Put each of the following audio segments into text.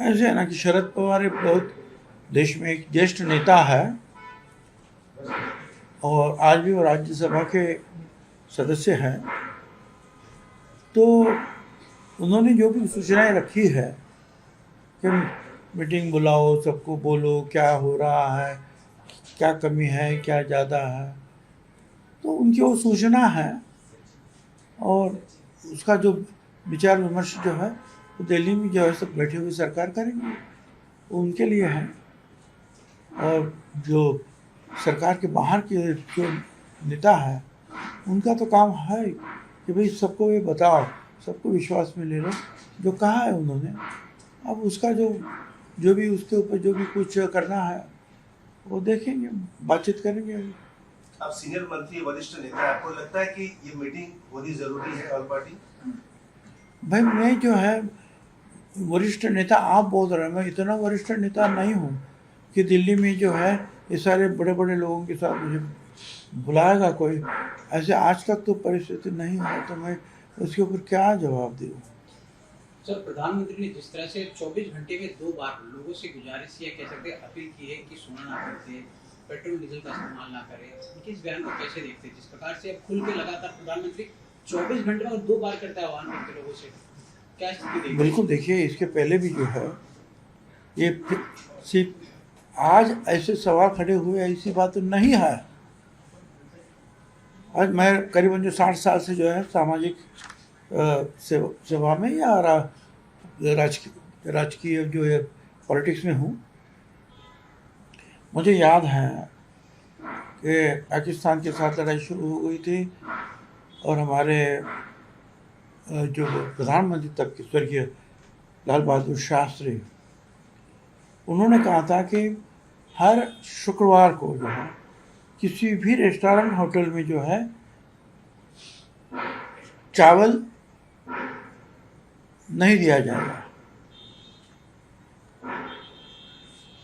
ऐसे है ना कि शरद पवार एक बहुत देश में एक ज्येष्ठ नेता है और आज भी वो राज्यसभा के सदस्य हैं। तो उन्होंने जो भी सूचनाएं रखी है कि मीटिंग बुलाओ, सबको बोलो क्या हो रहा है, क्या कमी है, क्या ज़्यादा है, तो उनकी वो सूचना है और उसका जो विचार विमर्श जो है वो दिल्ली में जो है सब बैठे हुए सरकार करेंगे, वो उनके लिए है। और जो सरकार के बाहर के जो नेता है उनका तो काम है कि भाई सबको ये बताओ, सबको विश्वास में ले लो, जो कहा है उन्होंने। अब उसका जो भी उसके ऊपर जो भी कुछ करना है वो देखेंगे, बातचीत करेंगे। आप सीनियर मंत्री, वरिष्ठ नेता, आपको लगता है कि ये मीटिंग होनी जरूरी है ऑल पार्टी? भाई मैं जो है वरिष्ठ नेता आप बोल रहे हैं, मैं इतना वरिष्ठ नेता नहीं हूँ कि दिल्ली में जो है ये सारे बड़े बड़े लोगों के साथ मुझे बुलाएगा कोई। ऐसे आज तक तो परिस्थिति नहीं है, तो मैं उसके ऊपर क्या जवाब दूँ। सर, प्रधानमंत्री ने जिस तरह से 24 घंटे में 2 बार लोगों से गुजारिश या कह सकते अपील की है कि सोना ना खरीदे, पेट्रोल डीजल का इस्तेमाल ना करें, उनके इस बयान को कैसे देखते हैं? जिस प्रकार से अब खुल के लगातार प्रधानमंत्री 24 घंटे में 2 बार करता है आह्वान करते लोगों से, क्या स्थिति देखते हैं? बिल्कुल, देखिए इसके पहले भी जो है ये सिर्फ आज ऐसे सवाल खड़े हुए ऐसी बात तो नहीं है। आज मैं करीबन जो 60 साल से जो है सामाजिक सेवा में या राजकीय जो है पॉलिटिक्स में हूँ। मुझे याद है कि पाकिस्तान के साथ लड़ाई शुरू हो गई थी और हमारे जो प्रधानमंत्री तब के स्वर्गीय लाल बहादुर शास्त्री, उन्होंने कहा था कि हर शुक्रवार को जो है किसी भी रेस्टोरेंट होटल में जो है चावल नहीं दिया जाएगा,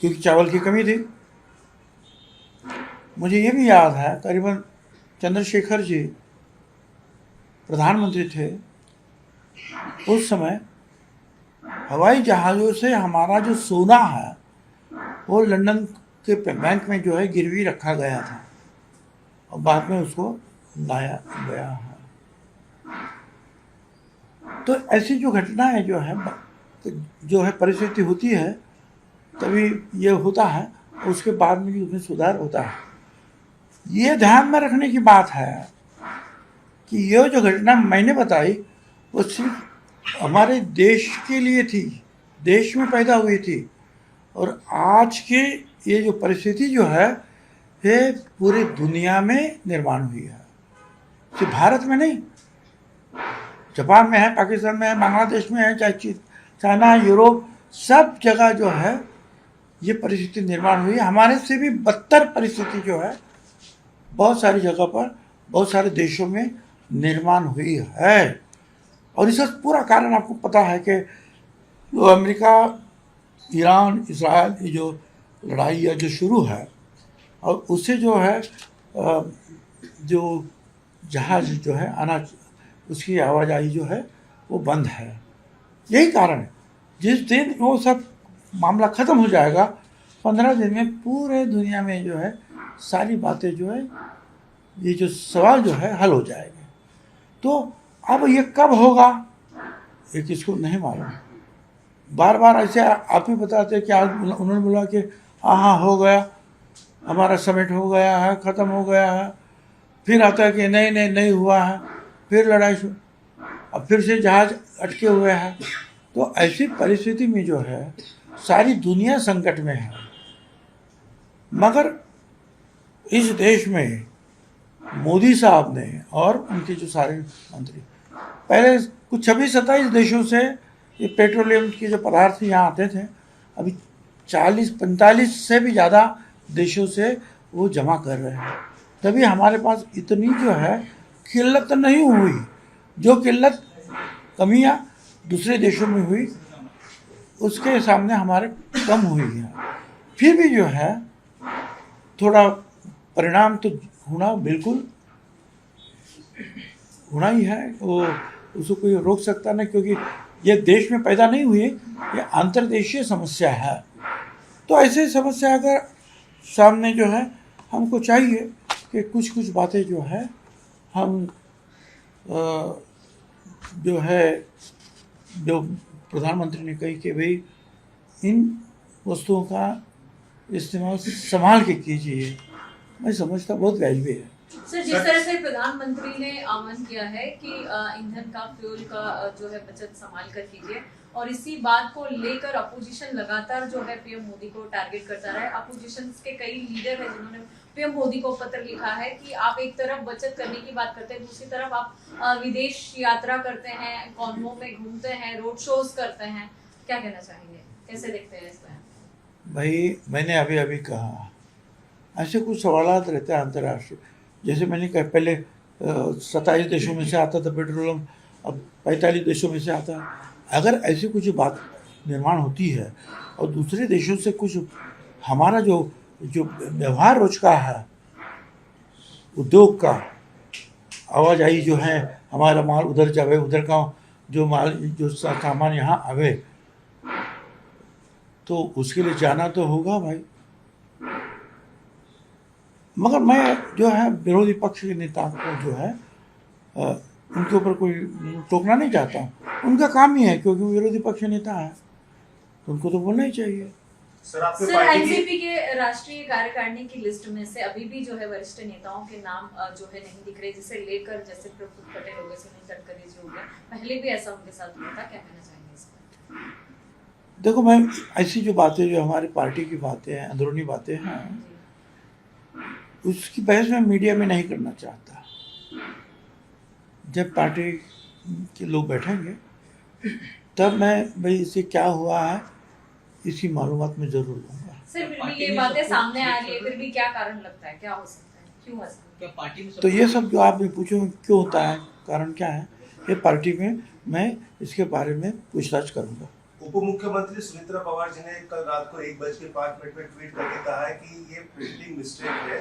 क्योंकि चावल की कमी थी। मुझे ये भी याद है करीबन चंद्रशेखर जी प्रधानमंत्री थे, उस समय हवाई जहाज़ों से हमारा जो सोना है वो लंदन के बैंक में जो है गिरवी रखा गया था और बाद में उसको लाया गया है। तो ऐसी जो घटनाएं जो है परिस्थिति होती है तभी ये होता है, उसके बाद में भी उसमें सुधार होता है। ये ध्यान में रखने की बात है कि ये जो घटना मैंने बताई वो सिर्फ हमारे देश के लिए थी, देश में पैदा हुई थी, और आज के ये जो परिस्थिति जो है ये पूरी दुनिया में निर्माण हुई है, सिर्फ भारत में नहीं। जापान में है, पाकिस्तान में है, बांग्लादेश में है, चाहे चाइना, यूरोप, सब जगह जो है ये परिस्थिति निर्माण हुई है। हमारे से भी बदतर परिस्थिति जो है बहुत सारी जगह पर, बहुत सारे देशों में निर्माण हुई है। और इसका पूरा कारण आपको पता है कि जो अमेरिका, ईरान, इसराइल ये जो लड़ाई या जो शुरू है और उससे जो है जो जहाज जो है आना, उसकी आवाजाही जो है वो बंद है। यही कारण है। जिस दिन वो सब मामला ख़त्म हो जाएगा 15 दिन में पूरे दुनिया में जो है सारी बातें जो है, ये जो सवाल जो है हल हो जाएंगे। तो अब ये कब होगा ये किसको नहीं मालूम। बार बार ऐसे आप ही बताते कि आज उन्होंने बोला कि हाँ हो गया, हमारा समिट हो गया है, ख़त्म हो गया है, फिर आता है कि नहीं हुआ है, फिर लड़ाई शुरू, अब फिर से जहाज अटके हुए हैं। तो ऐसी परिस्थिति में जो है सारी दुनिया संकट में है, मगर इस देश में मोदी साहब ने और उनके जो सारे मंत्री, पहले कुछ 26-27 देशों से ये पेट्रोलियम के जो पदार्थ यहाँ आते थे, अभी 40-45 से भी ज़्यादा देशों से वो जमा कर रहे हैं। तभी हमारे पास इतनी जो है किल्लत नहीं हुई। जो किल्लत, कमियाँ दूसरे देशों में हुई उसके सामने हमारे कम हुई है। फिर भी जो है थोड़ा परिणाम तो होना बिल्कुल होना ही है, वो उसको कोई रोक सकता नहीं, क्योंकि ये देश में पैदा नहीं हुई, ये अंतर्देशीय समस्या है। तो ऐसे समस्या अगर सामने जो है, हमको चाहिए कि कुछ कुछ बातें जो है हम जो है, जो प्रधानमंत्री ने कही कि भाई इन वस्तुओं का इस्तेमाल संभाल के कीजिए, मैं समझता बहुत वैल्यू है। सर, जिस तरह से प्रधानमंत्री ने आह्वान किया है कि ईंधन का, फ्यूल का जो है बचत संभाल कर कीजिए, और इसी बात को लेकर अपोजिशन लगातार जो है पीएम मोदी को टारगेट करता रहा है। अपोजिशन के कई लीडर हैं जिन्होंने पीएम मोदी को पत्र लिखा है कि आप एक तरफ बचत करने की बात करते हैं, दूसरी तरफ आप विदेश यात्रा करते हैं, कॉन्वो में घूमते हैं, रोड शोज करते हैं। क्या कहना चाहेंगे, कैसे देखते हैं इसमें? भाई मैंने अभी अभी कहा, ऐसे कुछ सवालात रहते हैं अंतर्राष्ट्रीय, जैसे मैंने कहा पहले 27 देशों में से आता था पेट्रोलियम, अब 45 देशों में से आता है। अगर ऐसी कुछ बात निर्माण होती है और दूसरे देशों से कुछ हमारा जो व्यवहार रोज का है, उद्योग का, आवाजाही जो है, हमारा माल उधर जावे, उधर का जो माल जो सामान यहाँ आवे, तो उसके लिए जाना तो होगा भाई। मगर मैं जो है विरोधी पक्ष के नेताओं को जो है उनके ऊपर कोई टोकना नहीं चाहता हूँ, उनका काम ही है, क्योंकि वो विरोधी पक्ष नेता है तो उनको तो बोलना ही चाहिए। सर, सर, एनसीपी के राष्ट्रीय कार्यकारिणी की लिस्ट में से अभी भी जो है वरिष्ठ नेताओं के नाम जो है नहीं दिख रहे, जिसे लेकर जैसे प्रफुल्ल पटेल हो गए, सुनील तटकरे जी हो गए, पहले भी ऐसा उनके साथ हुआ था। क्या कहना चाहेंगे इस पर? देखो, मैं ऐसी जो बातें, जो हमारी पार्टी की बातें हैं, अंदरूनी बातें हैं, उसकी बहस मैं मीडिया में नहीं करना चाहता। जब पार्टी के लोग बैठेंगे तब मैं भाई इसे क्या हुआ है इसकी मालूमात में जरूर लूँगा। सर, फिर भी ये बातें सामने आ रही है, फिर भी क्या कारण लगता है, क्या हो सकता है, क्यों ऐसा? क्या पार्टी में तो ये सब जो आप पूछो क्यों होता है, कारण क्या है, ये पार्टी में मैं इसके बारे में पूछताछ करूँगा। उप मुख्यमंत्री सुनीत्रा पवार जी ने कल रात को 1:05 में ट्वीट करके कहा है कि ये प्रिंटिंग मिस्टेक है,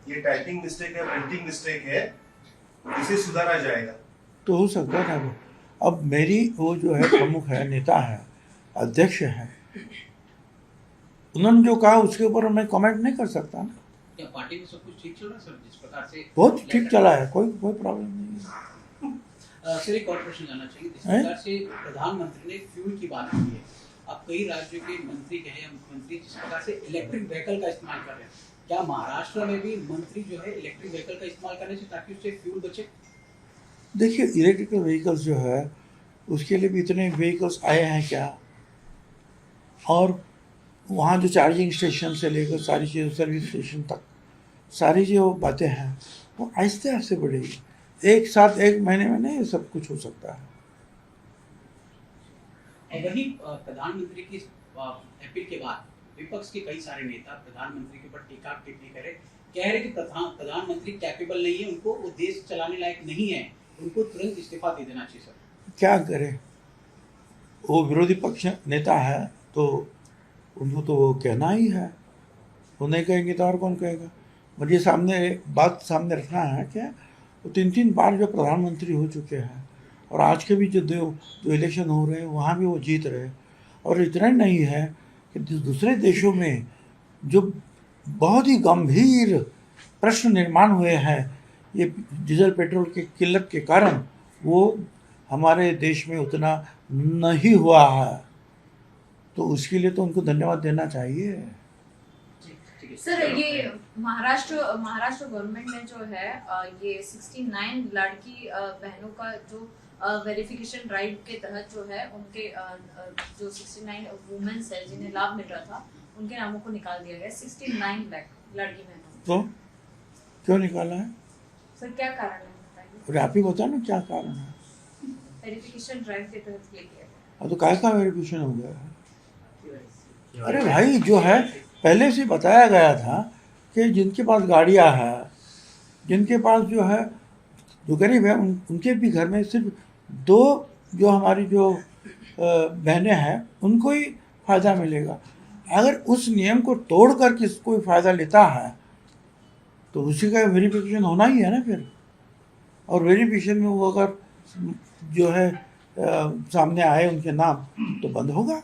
ये टाइपिंग मिस्टेक है, प्रिंटिंग मिस्टेक है, इसे सुधारा जाएगा। तो हो सकता है ना वो, अब मेरी वो जो है प्रमुख है, नेता है, अध्यक्ष है, उन्होंने जो कहा उसके ऊपर मैं कमेंट नहीं कर सकता ना। क्या पार्टी में सब कुछ ठीक चल रहा है सर, जिस प्रकार से बहुत ठीक चला है, कोई प्रॉब्लम नहीं है। सर, एक और प्रश्न जानना चाहिए, जिस प्रकार से प्रधानमंत्री ने फ्यूल की बात की है, अब कई राज्यों के मंत्री कहें या मुख्यमंत्री जिस प्रकार से इलेक्ट्रिक व्हीकल का इस्तेमाल कर रहे हैं, क्या महाराष्ट्र में भी मंत्री जो है इलेक्ट्रिक व्हीकल का इस्तेमाल करने से, ताकि उससे फ्यूल बचे? देखिए, इलेक्ट्रिकल व्हीकल्स जो है उसके लिए भी इतने व्हीकल्स आए हैं क्या, और वहाँ जो चार्जिंग स्टेशन से लेकर सारी चीज़, सर्विस स्टेशन तक सारी जो बातें हैं वो आहिस्ते आहिस्ते बढ़ेगी, एक साथ एक महीने में नहीं सब कुछ हो सकता है। और वही प्रधानमंत्री की अपील के बाद विपक्ष के कई सारे नेता प्रधानमंत्री के ऊपर टीका टिप्पणी करे, कह रहे कि प्रधानमंत्री कैपेबल नहीं है, उनको वो देश चलाने लायक नहीं है, उनको तुरंत इस्तीफा दे देना चाहिए। सर, क्या करे, वो विरोधी पक्ष नेता है तो उनको तो वो कहना ही है, वो नहीं कहेंगे तो और कौन कहेगा। मुझे सामने बात सामने रखना है क्या, वो 3 बार जो प्रधानमंत्री हो चुके हैं, और आज के भी जो इलेक्शन हो रहे हैं वहाँ भी वो जीत रहे हैं। और इतना ही नहीं है कि दूसरे देशों में जो बहुत ही गंभीर प्रश्न निर्माण हुए हैं ये डीजल पेट्रोल की किल्लत के कारण, वो हमारे देश में उतना नहीं हुआ है, तो उसके लिए तो उनको धन्यवाद देना चाहिए। सर, ये महाराष्ट्र गवर्नमेंट ने जो है ये 69 लड़की बहनों का जो वेरिफिकेशन ड्राइव के तहत जो है उनके जो 69 वुमेन्स है जिन्हें लाभ मिल रहा था, उनके नामों को निकाल दिया गया। 69 लाख लड़की बहनों। तो क्यों निकाला है सर, क्या कारण है बताइए? और आप ही बताओ ना क्या कारण है। वेरिफिकेशन ड्राइव के तहत किया गया। अब तो काय का वेरिफिकेशन हो गया है। अरे भाई, जो है पहले से बताया गया था कि जिनके पास गाड़ियाँ हैं, जिनके पास जो है जो गरीब है, उनके भी घर में सिर्फ 2 जो हमारी जो बहनें हैं उनको ही फ़ायदा मिलेगा। अगर उस नियम को तोड़ कर किसी कोई फ़ायदा लेता है तो उसी का वेरिफिकेशन होना ही है ना फिर। और वेरिफिकेशन में वो अगर जो है सामने आए उनके नाम तो बंद होगा।